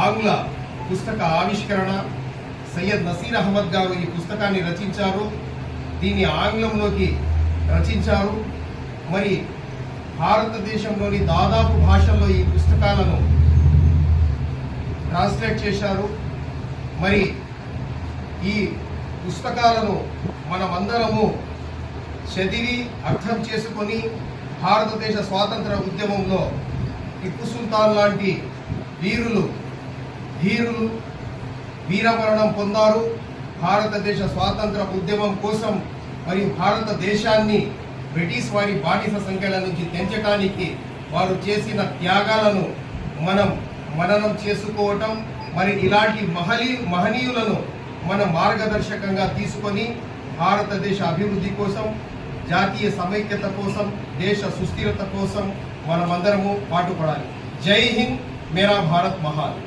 ఆంగ్ల పుస్తక ఆవిష్కరణ. సయ్యద్ నసీర్ అహ్మద్ గారు ఈ పుస్తకాన్ని రచించారు. దీన్ని ఆంగ్లంలోకి రచించారు. మరి భారతదేశంలోని దాదాపు భాషల్లో ఈ పుస్తకాలను ట్రాన్స్లేట్ చేశారు. మరి ఈ పుస్తకాలను మనమందరము చదివి అర్థం చేసుకొని భారతదేశ స్వాతంత్ర ఉద్యమంలో టిప్పు సుల్తాన్ లాంటి ధీరులు వీరమరణం పొందారు. భారతదేశ స్వాతంత్ర ఉద్యమం కోసం మరియు భారతదేశాన్ని బ్రిటిష్ వారి బానిస సంఖ్యల నుంచి తెంచడానికి వారు చేసిన త్యాగాలను మనం మననం చేసుకోవటం, మరి ఇలాంటి మహనీయులను మనం మార్గదర్శకంగా తీసుకొని భారతదేశ అభివృద్ధి కోసం, జాతీయ సమైక్యత కోసం, దేశ సుస్థిరత కోసం మనమందరము పాటుపడాలి. జై హింద్, మేరా భారత్ మహాన్.